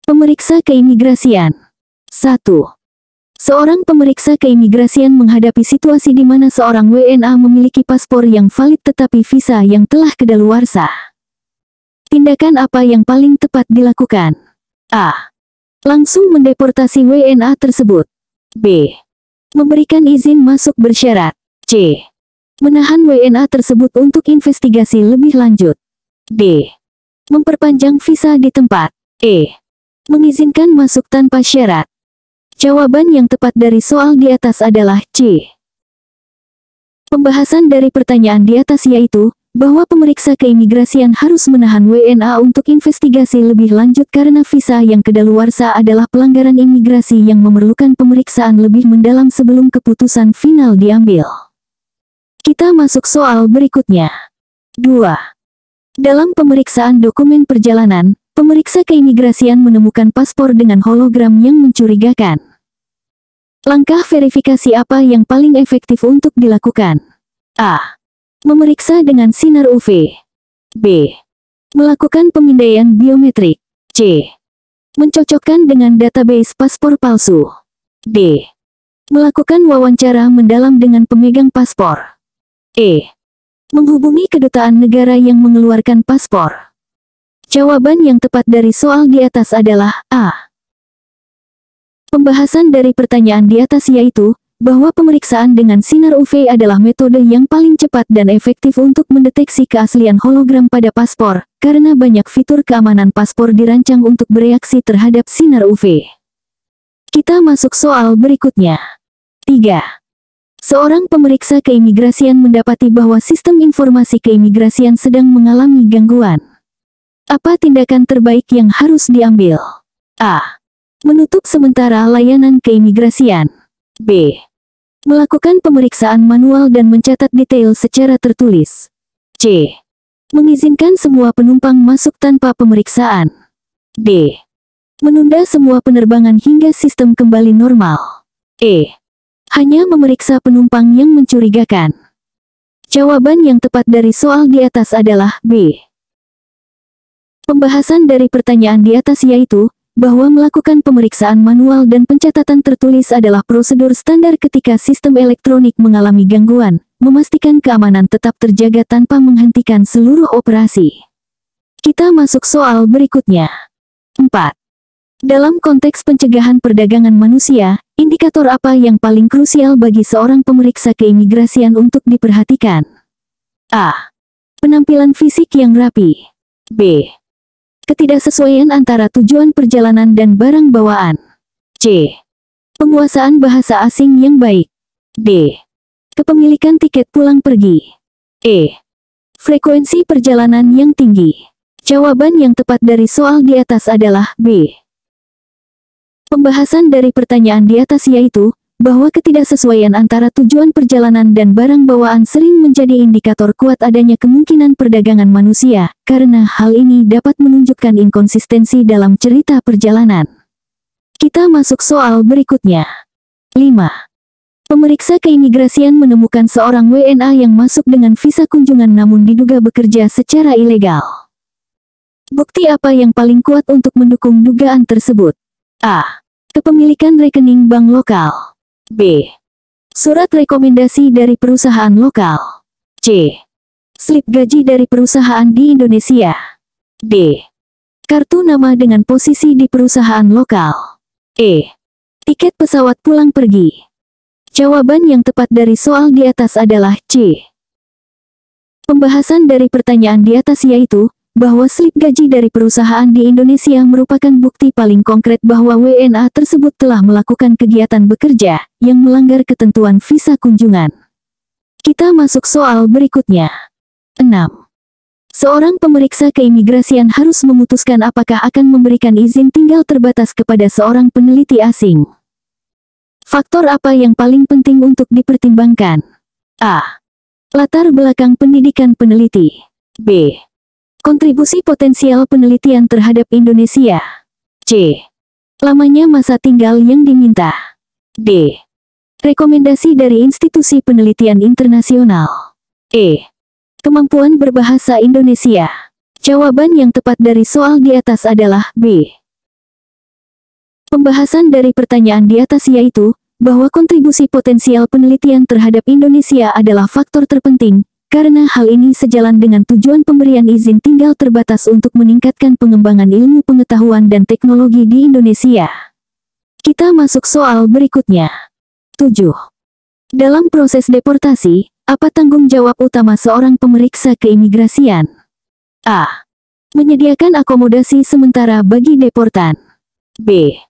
Pemeriksa keimigrasian. 1. Seorang pemeriksa keimigrasian menghadapi situasi di mana seorang WNA memiliki paspor yang valid tetapi visa yang telah kedaluarsa. Tindakan apa yang paling tepat dilakukan? A. Langsung mendeportasi WNA tersebut. B. Memberikan izin masuk bersyarat. C. Menahan WNA tersebut untuk investigasi lebih lanjut. D. Memperpanjang visa di tempat. E. Mengizinkan masuk tanpa syarat. Jawaban yang tepat dari soal di atas adalah C. Pembahasan dari pertanyaan di atas yaitu, bahwa pemeriksa keimigrasian harus menahan WNA untuk investigasi lebih lanjut karena visa yang kedaluarsa adalah pelanggaran imigrasi yang memerlukan pemeriksaan lebih mendalam sebelum keputusan final diambil. Kita masuk soal berikutnya. 2. Dalam pemeriksaan dokumen perjalanan, pemeriksa keimigrasian menemukan paspor dengan hologram yang mencurigakan. Langkah verifikasi apa yang paling efektif untuk dilakukan? A. Memeriksa dengan sinar UV. B. Melakukan pemindaian biometrik. C. Mencocokkan dengan database paspor palsu. D. Melakukan wawancara mendalam dengan pemegang paspor. E. Menghubungi kedutaan negara yang mengeluarkan paspor. Jawaban yang tepat dari soal di atas adalah A. Pembahasan dari pertanyaan di atas yaitu, bahwa pemeriksaan dengan sinar UV adalah metode yang paling cepat dan efektif untuk mendeteksi keaslian hologram pada paspor, karena banyak fitur keamanan paspor dirancang untuk bereaksi terhadap sinar UV. Kita masuk soal berikutnya. 3. Seorang pemeriksa keimigrasian mendapati bahwa sistem informasi keimigrasian sedang mengalami gangguan. Apa tindakan terbaik yang harus diambil? A. Menutup sementara layanan keimigrasian. B. Melakukan pemeriksaan manual dan mencatat detail secara tertulis. C. Mengizinkan semua penumpang masuk tanpa pemeriksaan. D. Menunda semua penerbangan hingga sistem kembali normal. E. Hanya memeriksa penumpang yang mencurigakan. Jawaban yang tepat dari soal di atas adalah B. Pembahasan dari pertanyaan di atas yaitu, bahwa melakukan pemeriksaan manual dan pencatatan tertulis adalah prosedur standar ketika sistem elektronik mengalami gangguan, memastikan keamanan tetap terjaga tanpa menghentikan seluruh operasi. Kita masuk soal berikutnya. 4. Dalam konteks pencegahan perdagangan manusia, indikator apa yang paling krusial bagi seorang pemeriksa keimigrasian untuk diperhatikan? A. Penampilan fisik yang rapi. B. Ketidaksesuaian antara tujuan perjalanan dan barang bawaan. C. Penguasaan bahasa asing yang baik. D. Kepemilikan tiket pulang pergi. E. Frekuensi perjalanan yang tinggi. Jawaban yang tepat dari soal di atas adalah B. Pembahasan dari pertanyaan di atas yaitu, bahwa ketidaksesuaian antara tujuan perjalanan dan barang bawaan sering menjadi indikator kuat adanya kemungkinan perdagangan manusia, karena hal ini dapat menunjukkan inkonsistensi dalam cerita perjalanan. Kita masuk soal berikutnya. 5. Pemeriksa keimigrasian menemukan seorang WNA yang masuk dengan visa kunjungan namun diduga bekerja secara ilegal. Bukti apa yang paling kuat untuk mendukung dugaan tersebut? A. Kepemilikan rekening bank lokal. B. Surat rekomendasi dari perusahaan lokal. C. Slip gaji dari perusahaan di Indonesia. D. Kartu nama dengan posisi di perusahaan lokal. E. Tiket pesawat pulang pergi. Jawaban yang tepat dari soal di atas adalah C. Pembahasan dari pertanyaan di atas yaitu, bahwa slip gaji dari perusahaan di Indonesia merupakan bukti paling konkret bahwa WNA tersebut telah melakukan kegiatan bekerja yang melanggar ketentuan visa kunjungan. Kita masuk soal berikutnya. 6. Seorang pemeriksa keimigrasian harus memutuskan apakah akan memberikan izin tinggal terbatas kepada seorang peneliti asing. Faktor apa yang paling penting untuk dipertimbangkan? A. Latar belakang pendidikan peneliti. B. Kontribusi potensial penelitian terhadap Indonesia. C. Lamanya masa tinggal yang diminta. D. Rekomendasi dari institusi penelitian internasional. E. Kemampuan berbahasa Indonesia. Jawaban yang tepat dari soal di atas adalah B. Pembahasan dari pertanyaan di atas yaitu, bahwa kontribusi potensial penelitian terhadap Indonesia adalah faktor terpenting, karena hal ini sejalan dengan tujuan pemberian izin tinggal terbatas untuk meningkatkan pengembangan ilmu pengetahuan dan teknologi di Indonesia. Kita masuk soal berikutnya. 7. Dalam proses deportasi, apa tanggung jawab utama seorang pemeriksa keimigrasian? A. Menyediakan akomodasi sementara bagi deportan. B.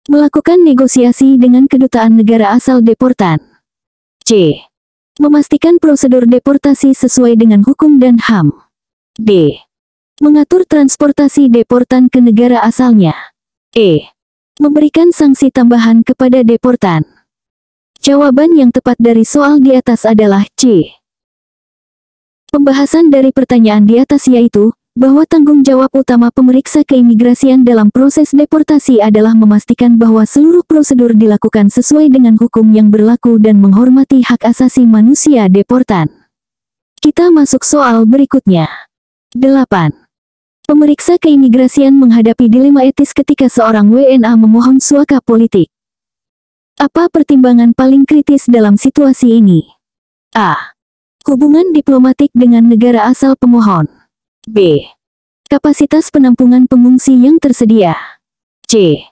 Melakukan negosiasi dengan kedutaan negara asal deportan. C. Memastikan prosedur deportasi sesuai dengan hukum dan HAM. D. Mengatur transportasi deportan ke negara asalnya. E. Memberikan sanksi tambahan kepada deportan. Jawaban yang tepat dari soal di atas adalah C. Pembahasan dari pertanyaan di atas yaitu, bahwa tanggung jawab utama pemeriksa keimigrasian dalam proses deportasi adalah memastikan bahwa seluruh prosedur dilakukan sesuai dengan hukum yang berlaku dan menghormati hak asasi manusia deportan. Kita masuk soal berikutnya. 8. Pemeriksa keimigrasian menghadapi dilema etis ketika seorang WNA memohon suaka politik. Apa pertimbangan paling kritis dalam situasi ini? A. Hubungan diplomatik dengan negara asal pemohon. B. Kapasitas penampungan pengungsi yang tersedia. C.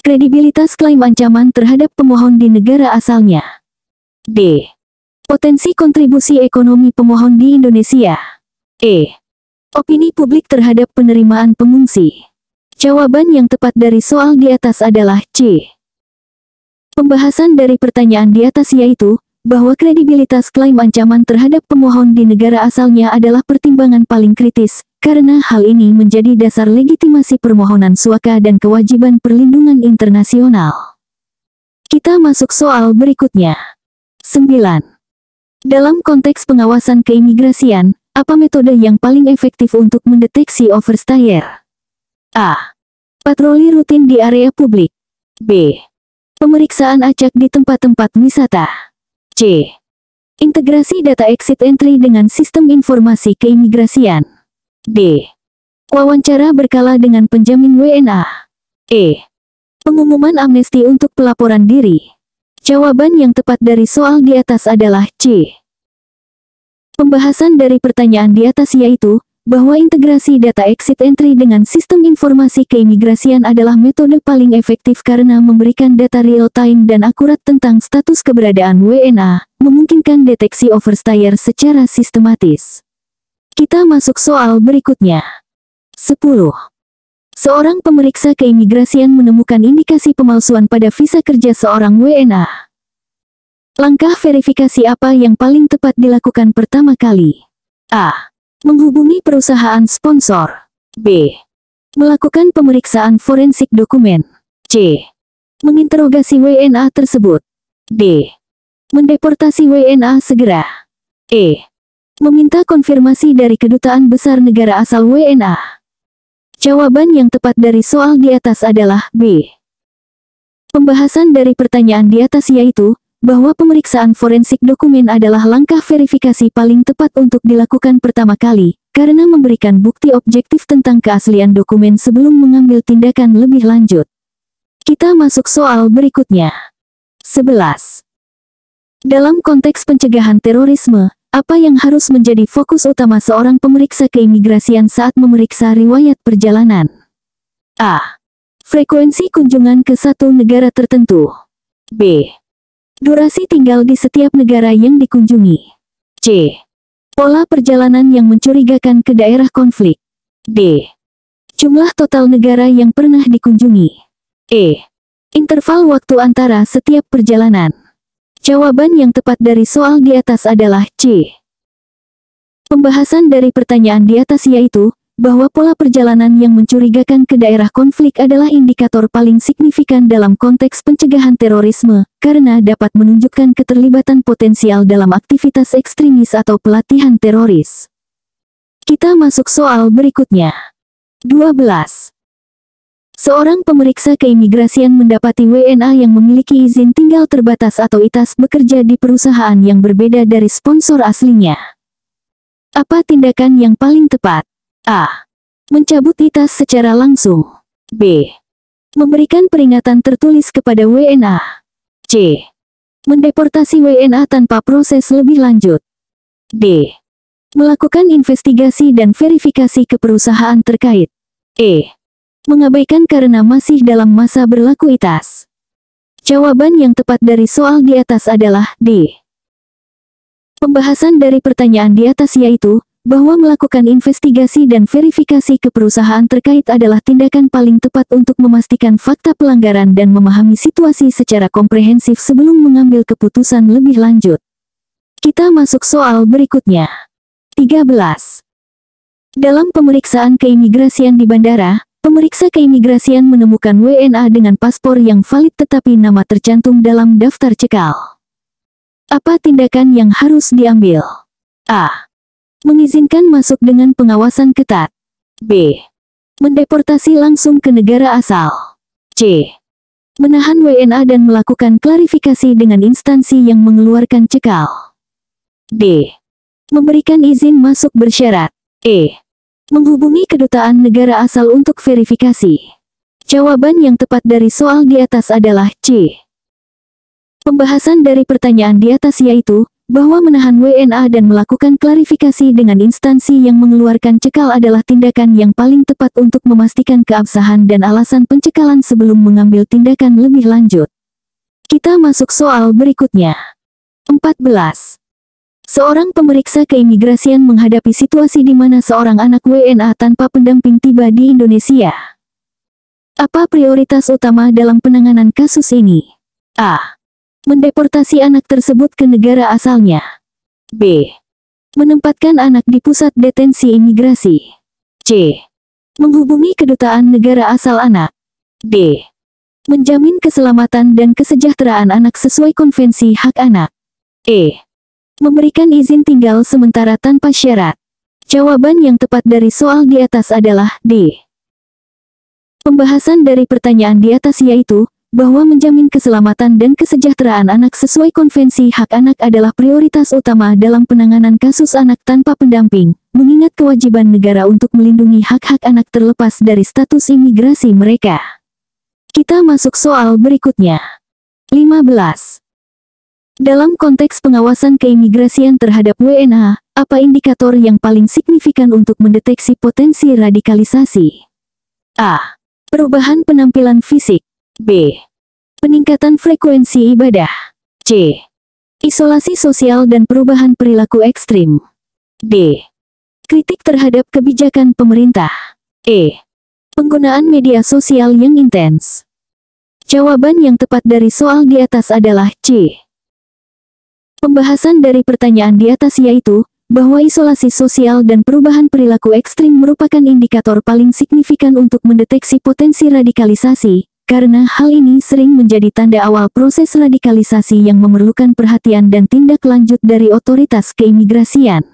Kredibilitas klaim ancaman terhadap pemohon di negara asalnya. D. Potensi kontribusi ekonomi pemohon di Indonesia. E. Opini publik terhadap penerimaan pengungsi. Jawaban yang tepat dari soal di atas adalah C. Pembahasan dari pertanyaan di atas yaitu, bahwa kredibilitas klaim ancaman terhadap pemohon di negara asalnya adalah pertimbangan paling kritis, karena hal ini menjadi dasar legitimasi permohonan suaka dan kewajiban perlindungan internasional. Kita masuk soal berikutnya. 9. Dalam konteks pengawasan keimigrasian, apa metode yang paling efektif untuk mendeteksi overstyer? A. Patroli rutin di area publik. B. Pemeriksaan acak di tempat-tempat wisata. C. Integrasi data exit entry dengan sistem informasi keimigrasian. D. Wawancara berkala dengan penjamin WNA. E. Pengumuman amnesti untuk pelaporan diri. Jawaban yang tepat dari soal di atas adalah C. Pembahasan dari pertanyaan di atas yaitu, bahwa integrasi data exit entry dengan sistem informasi keimigrasian adalah metode paling efektif karena memberikan data real-time dan akurat tentang status keberadaan WNA, memungkinkan deteksi overstyer secara sistematis. Kita masuk soal berikutnya. 10. Seorang pemeriksa keimigrasian menemukan indikasi pemalsuan pada visa kerja seorang WNA. Langkah verifikasi apa yang paling tepat dilakukan pertama kali? A. Menghubungi perusahaan sponsor. B. Melakukan pemeriksaan forensik dokumen. C. Menginterogasi WNA tersebut. D. Mendeportasi WNA segera. E. Meminta konfirmasi dari kedutaan besar negara asal WNA. Jawaban yang tepat dari soal di atas adalah B. Pembahasan dari pertanyaan di atas yaitu, bahwa pemeriksaan forensik dokumen adalah langkah verifikasi paling tepat untuk dilakukan pertama kali, karena memberikan bukti objektif tentang keaslian dokumen sebelum mengambil tindakan lebih lanjut. Kita masuk soal berikutnya. 11. Dalam konteks pencegahan terorisme, apa yang harus menjadi fokus utama seorang pemeriksa keimigrasian saat memeriksa riwayat perjalanan? A. Frekuensi kunjungan ke satu negara tertentu. B. Durasi tinggal di setiap negara yang dikunjungi. C. Pola perjalanan yang mencurigakan ke daerah konflik. D. Jumlah total negara yang pernah dikunjungi. E. Interval waktu antara setiap perjalanan. Jawaban yang tepat dari soal di atas adalah C. Pembahasan dari pertanyaan di atas yaitu, bahwa pola perjalanan yang mencurigakan ke daerah konflik adalah indikator paling signifikan dalam konteks pencegahan terorisme, karena dapat menunjukkan keterlibatan potensial dalam aktivitas ekstremis atau pelatihan teroris. Kita masuk soal berikutnya. 12. Seorang pemeriksa keimigrasian mendapati WNA yang memiliki izin tinggal terbatas atau ITAS bekerja di perusahaan yang berbeda dari sponsor aslinya. Apa tindakan yang paling tepat? A. Mencabut ITAS secara langsung. B. Memberikan peringatan tertulis kepada WNA. C. Mendeportasi WNA tanpa proses lebih lanjut. D. Melakukan investigasi dan verifikasi ke perusahaan terkait. E. Mengabaikan karena masih dalam masa berlaku ITAS. Jawaban yang tepat dari soal di atas adalah D. Pembahasan dari pertanyaan di atas yaitu, bahwa melakukan investigasi dan verifikasi ke perusahaan terkait adalah tindakan paling tepat untuk memastikan fakta pelanggaran dan memahami situasi secara komprehensif sebelum mengambil keputusan lebih lanjut. Kita masuk soal berikutnya. 13. Dalam pemeriksaan keimigrasian di bandara, pemeriksa keimigrasian menemukan WNA dengan paspor yang valid tetapi nama tercantum dalam daftar cekal. Apa tindakan yang harus diambil? A. Mengizinkan masuk dengan pengawasan ketat. B. Mendeportasi langsung ke negara asal. C. Menahan WNA dan melakukan klarifikasi dengan instansi yang mengeluarkan cekal. D. Memberikan izin masuk bersyarat. E. Menghubungi kedutaan negara asal untuk verifikasi. Jawaban yang tepat dari soal di atas adalah C. Pembahasan dari pertanyaan di atas yaitu, bahwa menahan WNA dan melakukan klarifikasi dengan instansi yang mengeluarkan cekal adalah tindakan yang paling tepat untuk memastikan keabsahan dan alasan pencekalan sebelum mengambil tindakan lebih lanjut. Kita masuk soal berikutnya. 14. Seorang pemeriksa keimigrasian menghadapi situasi di mana seorang anak WNA tanpa pendamping tiba di Indonesia. Apa prioritas utama dalam penanganan kasus ini? A. Mendeportasi anak tersebut ke negara asalnya. B. Menempatkan anak di pusat detensi imigrasi. C. Menghubungi kedutaan negara asal anak. D. Menjamin keselamatan dan kesejahteraan anak sesuai konvensi hak anak. E. Memberikan izin tinggal sementara tanpa syarat. Jawaban yang tepat dari soal di atas adalah D. Pembahasan dari pertanyaan di atas yaitu, bahwa menjamin keselamatan dan kesejahteraan anak sesuai konvensi hak anak adalah prioritas utama dalam penanganan kasus anak tanpa pendamping, mengingat kewajiban negara untuk melindungi hak-hak anak terlepas dari status imigrasi mereka. Kita masuk soal berikutnya. 15. Dalam konteks pengawasan keimigrasian terhadap WNA, apa indikator yang paling signifikan untuk mendeteksi potensi radikalisasi? A. Perubahan penampilan fisik. B. Peningkatan frekuensi ibadah. C. Isolasi sosial dan perubahan perilaku ekstrim. D. Kritik terhadap kebijakan pemerintah. E. Penggunaan media sosial yang intens. Jawaban yang tepat dari soal di atas adalah C. Pembahasan dari pertanyaan di atas yaitu, bahwa isolasi sosial dan perubahan perilaku ekstrim merupakan indikator paling signifikan untuk mendeteksi potensi radikalisasi, karena hal ini sering menjadi tanda awal proses radikalisasi yang memerlukan perhatian dan tindak lanjut dari otoritas keimigrasian.